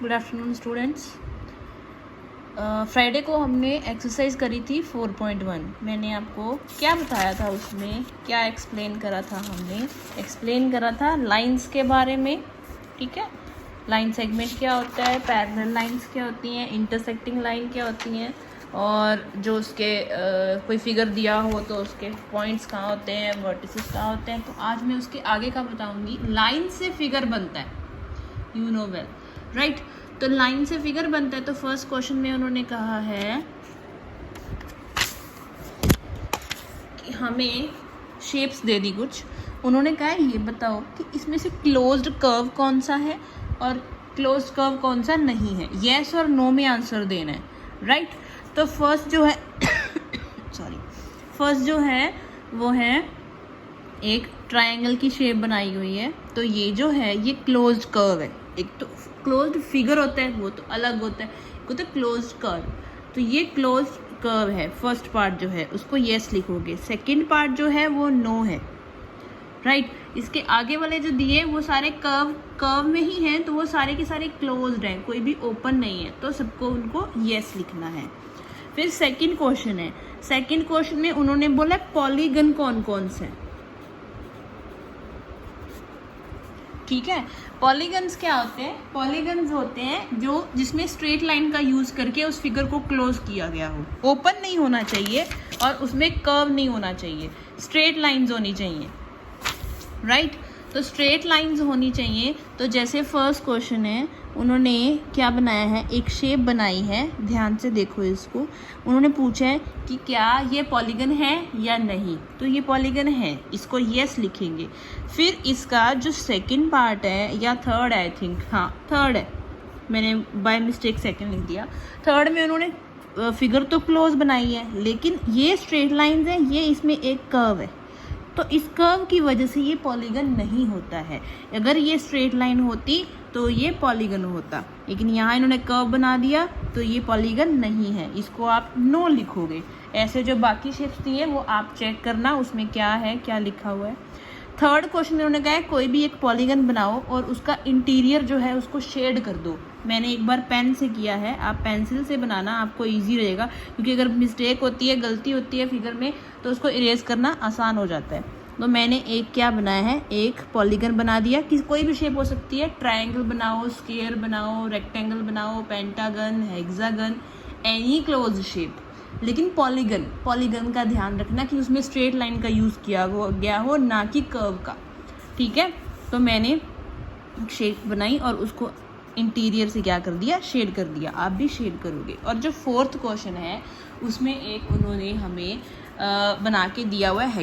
Good afternoon students. Friday को हमने exercise करी थी 4.1। मैंने आपको क्या बताया था, उसमें क्या एक्सप्लेन करा था? हमने एक्सप्लेन करा था लाइंस के बारे में। ठीक है, लाइन सेगमेंट क्या होता है, पैरेलल लाइंस क्या होती हैं, इंटरसेक्टिंग लाइन क्या होती हैं, और जो उसके कोई फिगर दिया हो तो उसके पॉइंट्स कहाँ होते हैं, वर्टिसेस कहाँ होते हैं। तो आज मैं उसके आगे का बताऊंगी। लाइन से फिगर बनता है, यू नो वेल, राइट। तो लाइन से फिगर बनता है। तो फर्स्ट क्वेश्चन में उन्होंने कहा है कि हमें शेप्स दे दी कुछ। उन्होंने कहा है ये बताओ कि इसमें से क्लोज्ड कर्व कौन सा है और क्लोज्ड कर्व कौन सा नहीं है। येस और नो में आंसर देना है, राइट। तो फर्स्ट जो है फर्स्ट जो है वो है एक ट्रायंगल की शेप बनाई हुई है। तो ये जो है ये क्लोज्ड कर्व है। एक तो क्लोज्ड फिगर होता है, वो तो अलग होता है, वो तो क्लोज्ड कर्व। तो ये क्लोज्ड कर्व है। फर्स्ट पार्ट जो है उसको यस लिखोगे, सेकंड पार्ट जो है वो नो है, राइट। इसके आगे वाले जो दिए वो सारे कर्व में ही हैं, तो वो सारे के सारे क्लोज्ड हैं, कोई भी ओपन नहीं है, तो सबको उनको यस लिखना है। फिर सेकंड क्वेश्चन है। सेकंड क्वेश्चन में उन्होंने बोला पॉलीगन कौन कौन से हैं। ठीक है, पॉलीगन्स क्या होते हैं? पॉलीगन्स होते हैं जो जिसमें स्ट्रेट लाइन का यूज करके उस फिगर को क्लोज किया गया हो। ओपन नहीं होना चाहिए और उसमें कर्व नहीं होना चाहिए, स्ट्रेट लाइंस होनी चाहिए, राइट। तो स्ट्रेट लाइंस होनी चाहिए। तो जैसे फर्स्ट क्वेश्चन है, उन्होंने क्या बनाया है, एक शेप बनाई है, ध्यान से देखो इसको। उन्होंने पूछा है कि क्या ये पॉलीगन है या नहीं। तो ये पॉलीगन है, इसको यस लिखेंगे। फिर इसका जो सेकंड पार्ट है, या थर्ड आई थिंक, हाँ थर्ड है, मैंने बाय मिस्टेक सेकंड लिख दिया। थर्ड में उन्होंने फिगर तो क्लोज बनाई है, लेकिन ये स्ट्रेट लाइंस है, ये इसमें एक कर्व है, तो इस कर्व की वजह से ये पॉलीगन नहीं होता है। अगर ये स्ट्रेट लाइन होती तो ये पॉलीगन होता, लेकिन यहाँ इन्होंने कर्व बना दिया तो ये पॉलीगन नहीं है, इसको आप नो लिखोगे। ऐसे जो बाकी शेप्स दिए वो आप चेक करना उसमें क्या है, क्या लिखा हुआ है। थर्ड क्वेश्चन में उन्होंने कहा है कोई भी एक पॉलीगन बनाओ और उसका इंटीरियर जो है उसको शेड कर दो। मैंने एक बार पेन से किया है, आप पेंसिल से बनाना, आपको इजी रहेगा, क्योंकि अगर मिस्टेक होती है, गलती होती है फिगर में, तो उसको इरेज करना आसान हो जाता है। तो मैंने एक क्या बनाया है, एक पॉलीगन बना दिया। किस कोई भी शेप हो सकती है, ट्रायंगल बनाओ, स्क्वायर बनाओ, रेक्टेंगल बनाओ, pentagon, hexagon, any close shape, लेकिन पॉलीगन का ध्यान रखना कि उसमें स्ट्रेट लाइन का यूज़ किया गया हो, ना कि कर्व का। ठीक है, तो मैंने शेप बनाई और उसको इंटीरियर से क्या कर दिया, शेड कर दिया। आप भी शेड करोगे। और जो फोर्थ क्वेश्चन है उसमें एक उन्होंने हमें बना के दिया हुआ है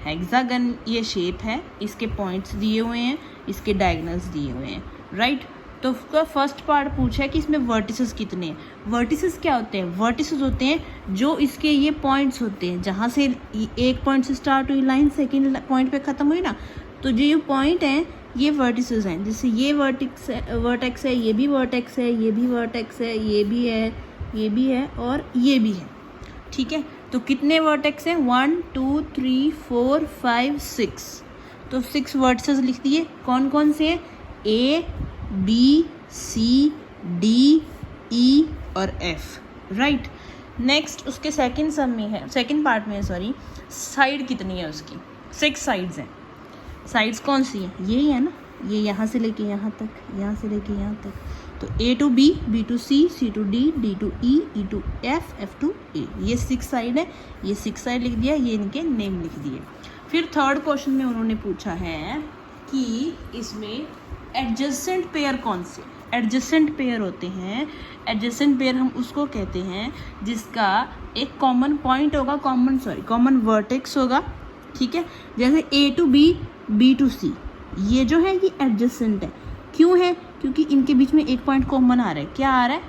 हेक्सागन ये शेप है, इसके पॉइंट्स दिए हुए हैं, इसके डायगोनल्स दिए हुए हैं, राइट। तो उसका फर्स्ट पार्ट पूछा है कि इसमें वर्टिसेस कितने हैं। वर्टिसेस क्या होते हैं? वर्टिसेस होते हैं जो इसके ये पॉइंट्स होते हैं, जहाँ से एक पॉइंट से स्टार्ट हुई लाइन सेकेंड पॉइंट पे ख़त्म हुई ना, तो जो ये पॉइंट हैं ये वर्टिसेस हैं। जैसे ये वर्टेक्स है, ये भी वर्टेक्स है, ये भी वर्टेक्स है, ये भी है, ये भी है और ये भी है। ठीक है, तो कितने वर्टेक्स हैं? 1 2 3 4 5 6। तो 6 वर्टिसेस लिख दिए। कौन कौन से हैं? A B C D E और F, राइट। नेक्स्ट उसके सेकंड सम में है, सेकंड पार्ट में है, सॉरी, साइड कितनी है उसकी? 6 साइड्स हैं। साइड्स कौन सी हैं? ये है ना, ये यहाँ से लेके यहाँ तक, यहाँ से लेके यहाँ तक। तो A to B, B to C, C to D, D to E, E to F, F to A, ये 6 साइड है। ये 6 साइड लिख दिया, ये इनके नेम लिख दिए। फिर थर्ड क्वेश्चन में उन्होंने पूछा है कि इसमें एडजेसेंट पेयर कौन से? एडजेसेंट पेयर होते हैं, एडजेसेंट पेयर हम उसको कहते हैं जिसका एक कॉमन पॉइंट होगा, कॉमन वर्टेक्स होगा। ठीक है, जैसे A to B, B to C, ये जो है ये एडजेसेंट है। क्यों है? क्योंकि इनके बीच में एक पॉइंट कॉमन आ रहा है। क्या आ रहा है?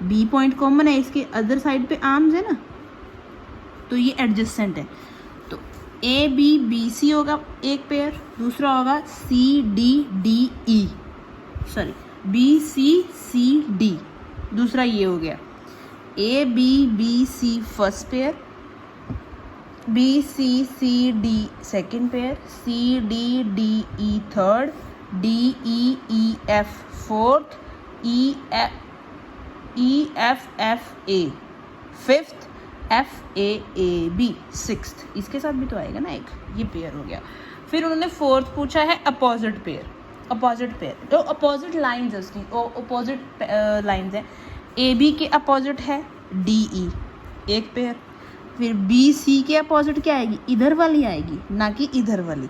B पॉइंट कॉमन है, इसके अदर साइड पे आर्म्स है ना, तो ये एडजेसेंट है। तो A B B C होगा एक पेयर, दूसरा होगा C D D E, sorry B C C D, दूसरा ये हो गया। A B B C first pair, B C C D second pair, C D D E third, D E E F fourth EFFA, fifth FAAB, sixth, इसके साथ भी तो आएगा ना एक, ये पेयर हो गया। फिर उन्होंने फोर्थ पूछा है अपोजिट पेयर, अपोजिट पेयर, तो अपोजिट लाइन्स है उसकी, अपोजिट लाइन्स है, AB के अपोजिट है DE, एक पेयर। फिर BC के अपोजिट क्या आएगी, इधर वाली आएगी, ना कि इधर वाली,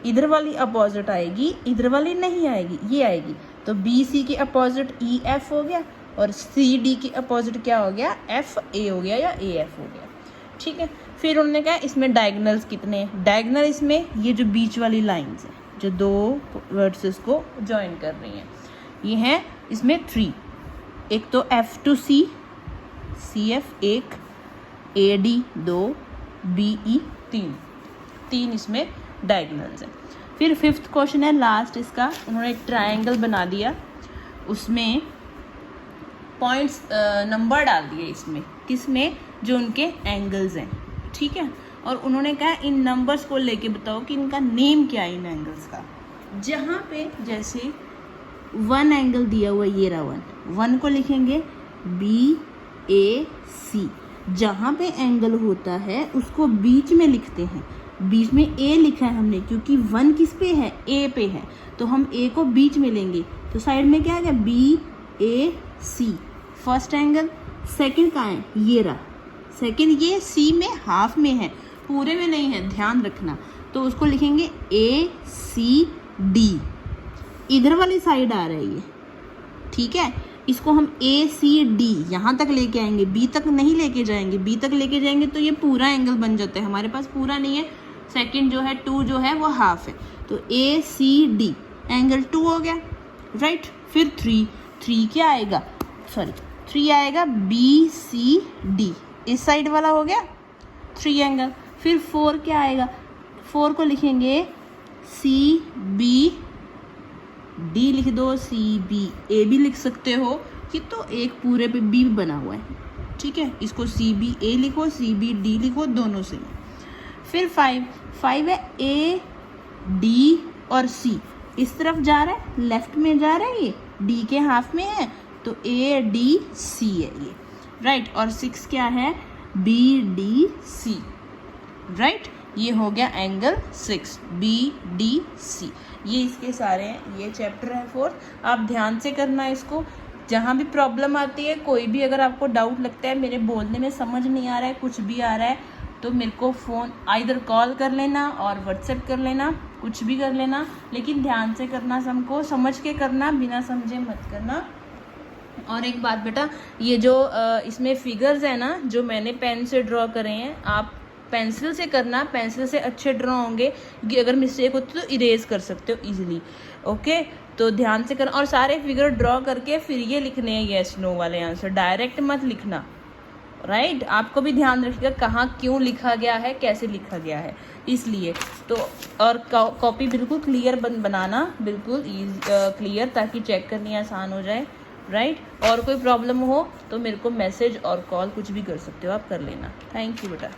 इधर वाली अपोजिट आएगी, इधर वाली नहीं आएगी, ये आएगी। तो BC के अपोजिट EF हो गया और CD के अपोजिट क्या हो गया, FA हो गया या AF हो गया, ठीक है। फिर उन्होंने कहा इसमें डायगनल्स कितने हैं, डायगनल इसमें ये जो बीच वाली लाइंस हैं जो दो वर्ड्स को ज्वाइन कर रही हैं, ये हैं इसमें 3, एक तो F to C, CF 1, AD 2, BE 3 इसमें डायगनल्स हैं। फिर फिफ्थ क्वेश्चन है लास्ट इसका, उन्होंने एक ट्रायंगल बना दिया, उसमें पॉइंट्स नंबर डाल दिए इसमें, किसमें, जो उनके एंगल्स हैं, ठीक है। और उन्होंने कहा इन नंबर्स को लेके बताओ कि इनका नेम क्या है इन एंगल्स का। जहाँ पे जैसे 1 एंगल दिया हुआ, ये रहा 1 को लिखेंगे BAC, जहाँ पे एंगल होता है उसको बीच में लिखते हैं, बीच में A लिखा है हमने क्योंकि 1 किस पे है, A पे है, तो हम A को बीच में लेंगे, तो साइड में क्या आ गया BAC, फर्स्ट एंगल। सेकंड कहाँ है, ये रहा सेकंड, ये C में हाफ में है, पूरे में नहीं है, ध्यान रखना, तो उसको लिखेंगे ACD, इधर वाली साइड आ रही है, ठीक है। इसको हम ACD यहाँ तक लेके आएंगे, B तक नहीं लेके जाएंगे, B तक लेके जाएंगे तो ये पूरा एंगल बन जाता है, हमारे पास पूरा नहीं है, सेकंड जो है 2 जो है वो हाफ है, तो ACD एंगल 2 हो गया, राइट। फिर 3 क्या आएगा, 3 आएगा BCD, इस साइड वाला हो गया 3 एंगल। फिर 4 क्या आएगा, 4 को लिखेंगे CBD, लिख दो CB, A भी लिख सकते हो कि तो एक पूरे पे B बना हुआ है, ठीक है, इसको CBA लिखो, CBD लिखो, दोनों से। फिर 5 है AD और C, इस तरफ जा रहा है, लेफ्ट में जा रहा है, ये D के हाफ में है, तो ADC है ये, राइट। और 6 क्या है, BDC, राइट। ये हो गया एंगल 6 BDC, ये इसके सारे हैं, ये चैप्टर है 4। आप ध्यान से करना इसको, जहाँ भी प्रॉब्लम आती है, कोई भी अगर आपको डाउट लगता है मेरे बोलने में समझ नहीं आ रहा है, कुछ भी आ रहा है, तो मेरे को फ़ोन आइदर कॉल कर लेना और व्हाट्सएप कर लेना, कुछ भी कर लेना, लेकिन ध्यान से करना, सबको समझ के करना, बिना समझे मत करना। और एक बात बेटा, ये जो इसमें फिगर्स है ना, जो मैंने पेन से ड्रॉ करे हैं, आप पेंसिल से करना, पेंसिल से अच्छे ड्रॉ होंगे, कि अगर मिस्टेक होती तो इरेज कर सकते हो इजीली, ओके। तो ध्यान से करना, और सारे फिगर ड्रॉ करके फिर ये लिखने हैं येस नो वाले आंसर, डायरेक्ट मत लिखना, राइट। आपको भी ध्यान रखिएगा कहाँ क्यों लिखा गया है, कैसे लिखा गया है, इसलिए तो। और कॉपी बिल्कुल क्लियर बनाना, बिल्कुल क्लियर, ताकि चेक करनी आसान हो जाए, राइट। और कोई प्रॉब्लम हो तो मेरे को मैसेज और कॉल कुछ भी कर सकते हो आप, कर लेना। थैंक यू बेटा।